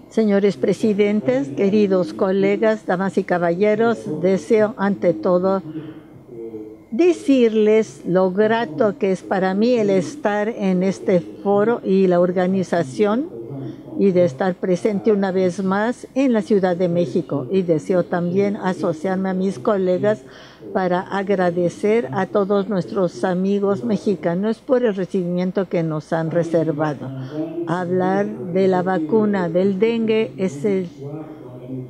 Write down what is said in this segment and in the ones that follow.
Señores presidentes, queridos colegas, damas y caballeros, deseo ante todo decirles lo grato que es para mí el estar en este foro y la organización y de estar presente una vez más en la Ciudad de México. Y deseo también asociarme a mis colegas para agradecer a todos nuestros amigos mexicanos por el recibimiento que nos han reservado. Hablar de la vacuna del dengue es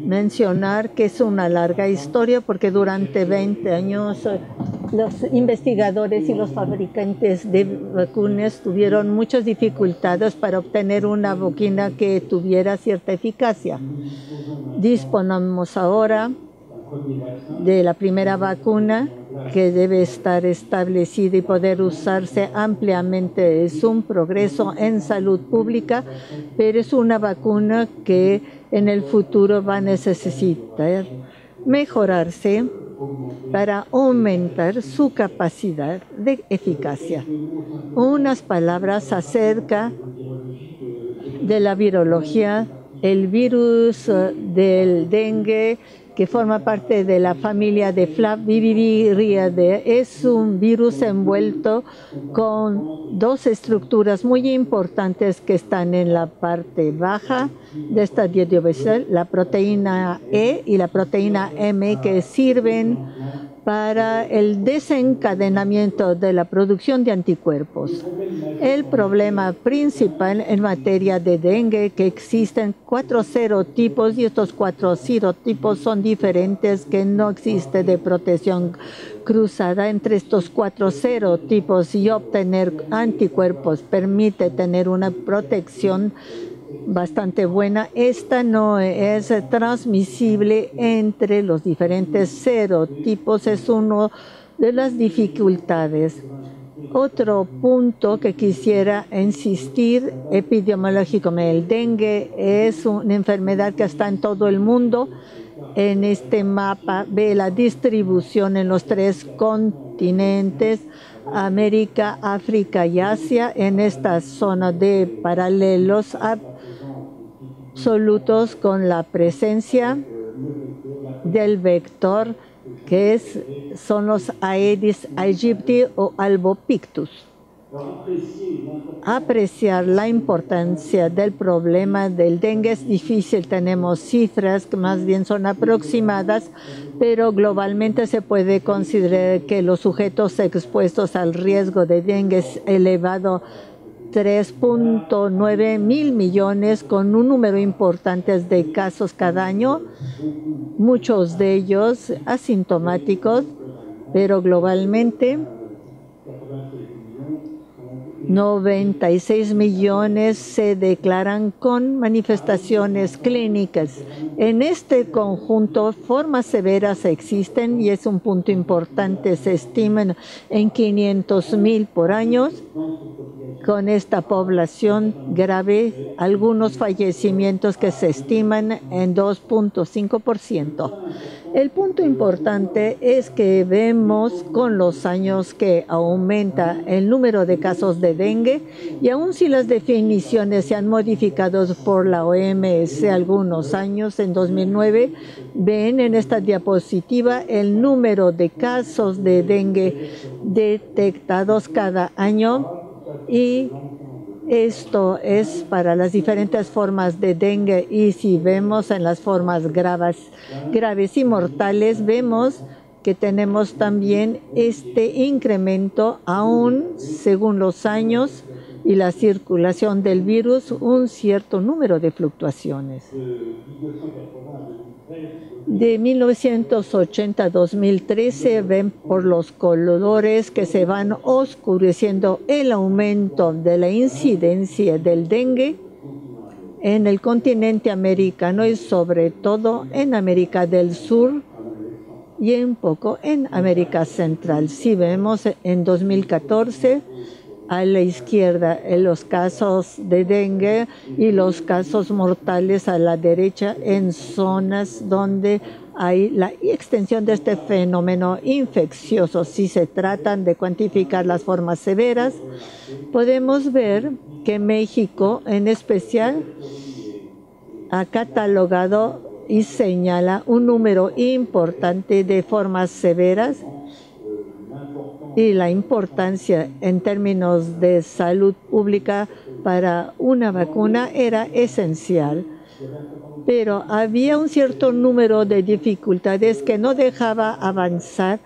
mencionar que es una larga historia porque durante 20 años los investigadores y los fabricantes de vacunas tuvieron muchas dificultades para obtener una vacuna que tuviera cierta eficacia. Disponemos ahora de la primera vacuna que debe estar establecida y poder usarse ampliamente. Es un progreso en salud pública, pero es una vacuna que en el futuro va a necesitar mejorarse para aumentar su capacidad de eficacia. Unas palabras acerca de la virología. El virus del dengue, que forma parte de la familia de Flaviviridae, es un virus envuelto con dos estructuras muy importantes que están en la parte baja de esta dieta basal, la proteína E y la proteína M, que sirven para el desencadenamiento de la producción de anticuerpos. El problema principal en materia de dengue, que existen 4 serotipos y estos 4 serotipos son diferentes, que no existe de protección cruzada entre estos 4 serotipos, y obtener anticuerpos permite tener una protección bastante buena. Esta no es transmisible entre los diferentes serotipos, es una de las dificultades. Otro punto que quisiera insistir epidemiológico, el dengue es una enfermedad que está en todo el mundo. En este mapa ve la distribución en los 3 continentes, América, África y Asia, en esta zona de paralelos absolutos con la presencia del vector que son los Aedes aegypti o albopictus. Apreciar la importancia del problema del dengue es difícil, tenemos cifras que más bien son aproximadas, pero globalmente se puede considerar que los sujetos expuestos al riesgo de dengue es elevado 3.9 mil millones, con un número importante de casos cada año, muchos de ellos asintomáticos, pero globalmente 96 millones se declaran con manifestaciones clínicas. En este conjunto, formas severas existen y es un punto importante, se estiman en 500,000 por año. Con esta población grave, algunos fallecimientos que se estiman en 2.5%. El punto importante es que vemos con los años que aumenta el número de casos de dengue, y aun si las definiciones se han modificado por la OMS algunos años, en 2009, ven en esta diapositiva el número de casos de dengue detectados cada año, y esto es para las diferentes formas de dengue. Y si vemos en las formas graves y mortales, vemos que tenemos también este incremento, aún según los años y la circulación del virus, un cierto número de fluctuaciones. De 1980 a 2013 ven por los colores que se van oscureciendo el aumento de la incidencia del dengue en el continente americano y sobre todo en América del Sur y un poco en América Central. Si vemos en 2014, a la izquierda los casos de dengue y los casos mortales a la derecha, en zonas donde hay la extensión de este fenómeno infeccioso. Si se tratan de cuantificar las formas severas, podemos ver que México en especial ha catalogado y señala un número importante de formas severas y la importancia en términos de salud pública para una vacuna era esencial. Pero había un cierto número de dificultades que no dejaba avanzar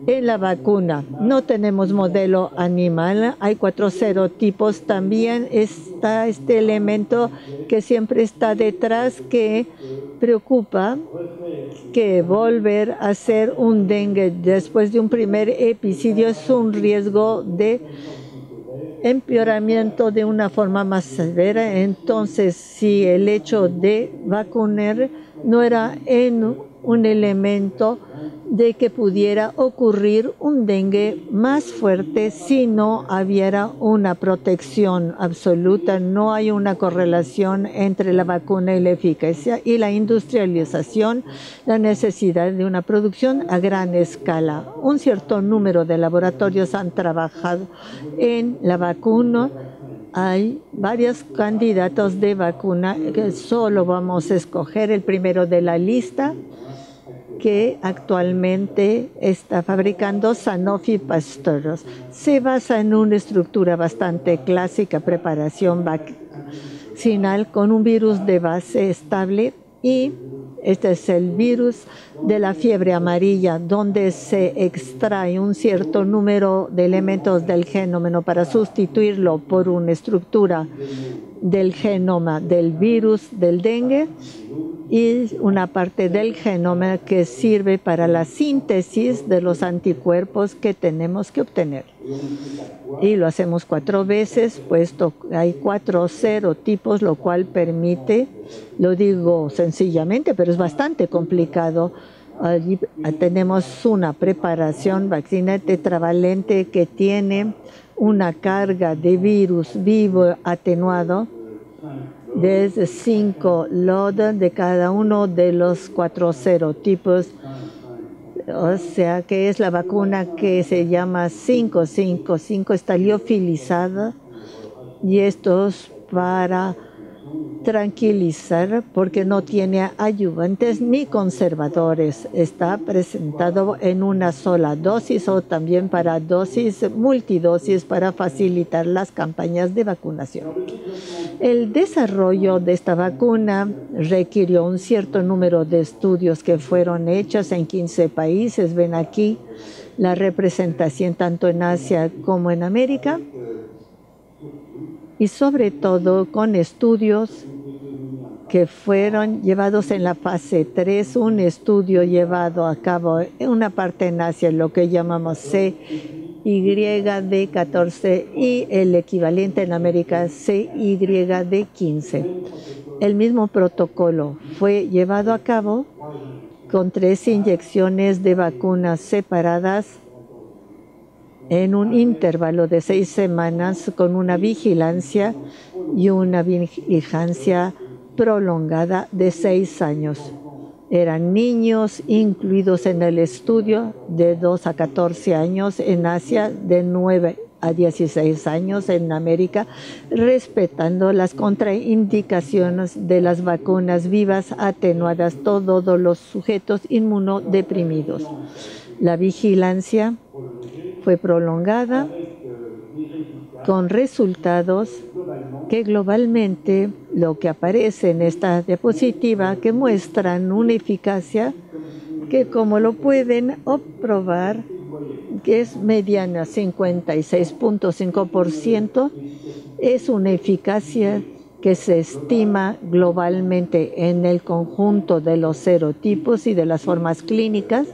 en la vacuna. No tenemos modelo animal, hay 4 serotipos. También está este elemento que siempre está detrás, que preocupa, que volver a hacer un dengue después de un primer episodio es un riesgo de empeoramiento de una forma más severa. Entonces, si el hecho de vacunar no era un elemento de que pudiera ocurrir un dengue más fuerte si no hubiera una protección absoluta. No hay una correlación entre la vacuna y la eficacia, y la industrialización, la necesidad de una producción a gran escala. Un cierto número de laboratorios han trabajado en la vacuna. Hay varios candidatos de vacuna que solo vamos a escoger el primero de la lista, que actualmente está fabricando Sanofi Pasteur. Se basa en una estructura bastante clásica, preparación vaccinal con un virus de base estable, y este es el virus de la fiebre amarilla, donde se extrae un cierto número de elementos del genoma para sustituirlo por una estructura del genoma del virus del dengue y una parte del genoma que sirve para la síntesis de los anticuerpos que tenemos que obtener. Y lo hacemos 4 veces, puesto que hay 4 serotipos, lo cual permite, lo digo sencillamente, pero es bastante complicado. Allí tenemos una preparación vacuna tetravalente que tiene una carga de virus vivo atenuado desde 5 LOD de cada uno de los 4 serotipos. O sea que es la vacuna que se llama 555, está liofilizada, y esto es para tranquilizar porque no tiene ayudantes ni conservadores. Está presentado en una sola dosis o también para dosis multidosis para facilitar las campañas de vacunación. El desarrollo de esta vacuna requirió un cierto número de estudios que fueron hechos en 15 países. Ven aquí la representación tanto en Asia como en América, y sobre todo con estudios que fueron llevados en la fase 3, un estudio llevado a cabo en una parte en Asia, lo que llamamos CYD14, y el equivalente en América CYD15. El mismo protocolo fue llevado a cabo con 3 inyecciones de vacunas separadas en un intervalo de 6 semanas, con una vigilancia y una vigilancia prolongada de 6 años. Eran niños incluidos en el estudio de 2 a 14 años en Asia, de 9 a 16 años en América, respetando las contraindicaciones de las vacunas vivas atenuadas, todos los sujetos inmunodeprimidos. La vigilancia fue prolongada con resultados que globalmente, lo que aparece en esta diapositiva, que muestran una eficacia que, como lo pueden observar, que es mediana, 56.5%, es una eficacia que se estima globalmente en el conjunto de los serotipos y de las formas clínicas,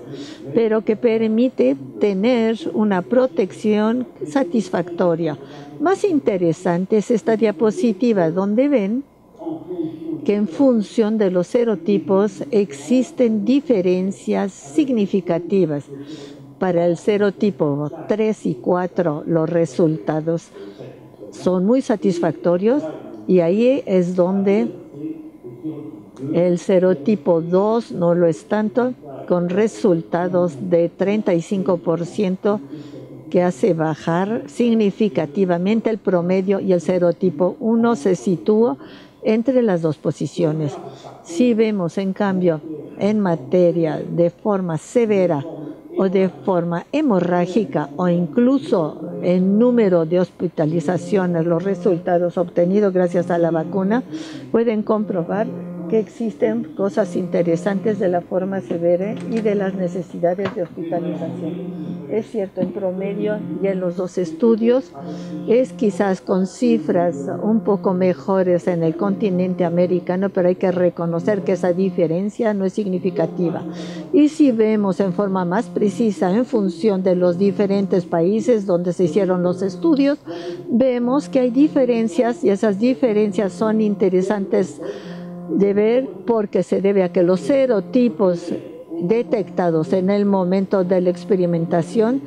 pero que permite tener una protección satisfactoria. Más interesante es esta diapositiva, donde ven que en función de los serotipos existen diferencias significativas. Para el serotipo 3 y 4 los resultados son muy satisfactorios, y ahí es donde el serotipo 2 no lo es tanto, con resultados de 35% que hace bajar significativamente el promedio, y el serotipo 1 se sitúa entre las dos posiciones. Si vemos, en cambio, en materia de forma severa o de forma hemorrágica o incluso en número de hospitalizaciones, los resultados obtenidos gracias a la vacuna, pueden comprobar que existen cosas interesantes de la forma severa y de las necesidades de hospitalización. Es cierto, en promedio y en los dos estudios es quizás con cifras un poco mejores en el continente americano, pero hay que reconocer que esa diferencia no es significativa. Y si vemos en forma más precisa en función de los diferentes países donde se hicieron los estudios, vemos que hay diferencias, y esas diferencias son interesantes de ver porque se debe a que los serotipos detectados en el momento de la experimentación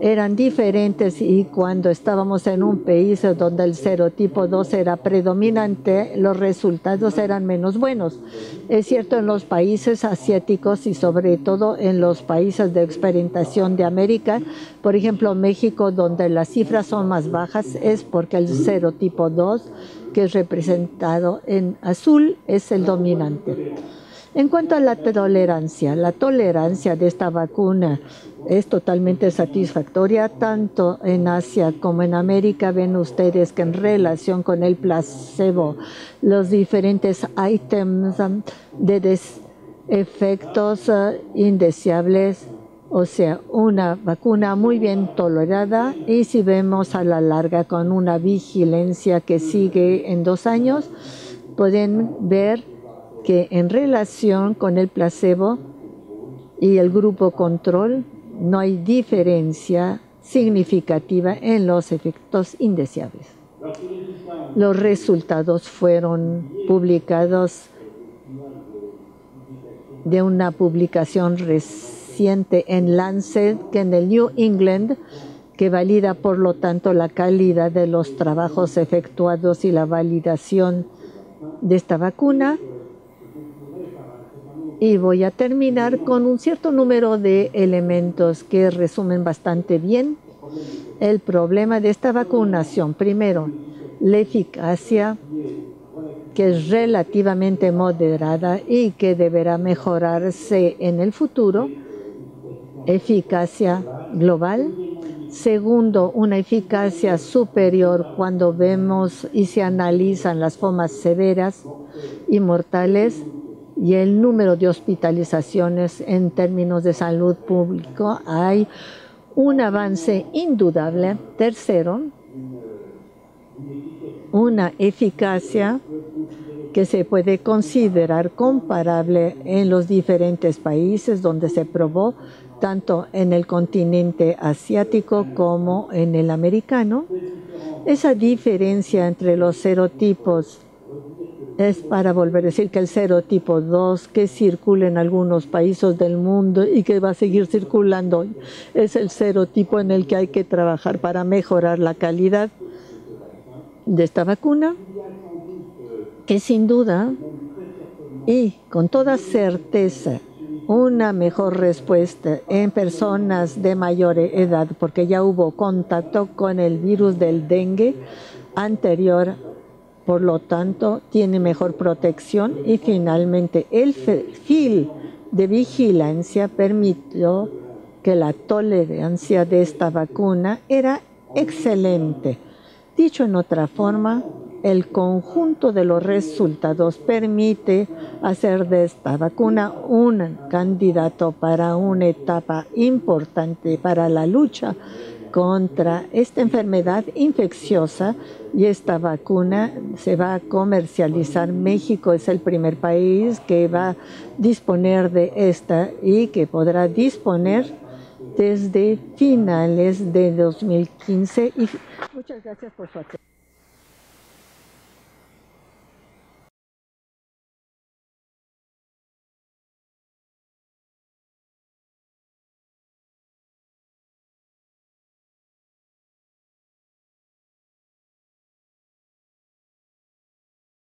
eran diferentes, y cuando estábamos en un país donde el serotipo 2 era predominante, los resultados eran menos buenos. Es cierto, en los países asiáticos y sobre todo en los países de experimentación de América, por ejemplo México, donde las cifras son más bajas, es porque el serotipo 2, que es representado en azul, es el dominante. En cuanto a la tolerancia de esta vacuna es totalmente satisfactoria, tanto en Asia como en América. Ven ustedes que en relación con el placebo, los diferentes ítems de efectos indeseables, o sea, una vacuna muy bien tolerada, y si vemos a la larga con una vigilancia que sigue en 2 años, pueden ver que en relación con el placebo y el grupo control no hay diferencia significativa en los efectos indeseables. Los resultados fueron publicados de una publicación reciente en Lancet, que en el New England, que valida por lo tanto la calidad de los trabajos efectuados y la validación de esta vacuna. Y voy a terminar con un cierto número de elementos que resumen bastante bien el problema de esta vacunación. Primero, la eficacia, que es relativamente moderada y que deberá mejorarse en el futuro. Eficacia global. Segundo, una eficacia superior cuando vemos y se analizan las formas severas y mortales, y el número de hospitalizaciones en términos de salud pública. Hay un avance indudable. Tercero, una eficacia que se puede considerar comparable en los diferentes países donde se probó, tanto en el continente asiático como en el americano. Esa diferencia entre los serotipos es para volver a decir que el serotipo 2, que circula en algunos países del mundo y que va a seguir circulando, es el serotipo en el que hay que trabajar para mejorar la calidad de esta vacuna, que sin duda y con toda certeza una mejor respuesta en personas de mayor edad, porque ya hubo contacto con el virus del dengue anterior. Por lo tanto, tiene mejor protección, y finalmente el perfil de vigilancia permitió que la tolerancia de esta vacuna era excelente. Dicho en otra forma, el conjunto de los resultados permite hacer de esta vacuna un candidato para una etapa importante para la lucha contra esta enfermedad infecciosa, y esta vacuna se va a comercializar. México es el primer país que va a disponer de esta y que podrá disponer desde finales de 2015. Y muchas gracias por su atención.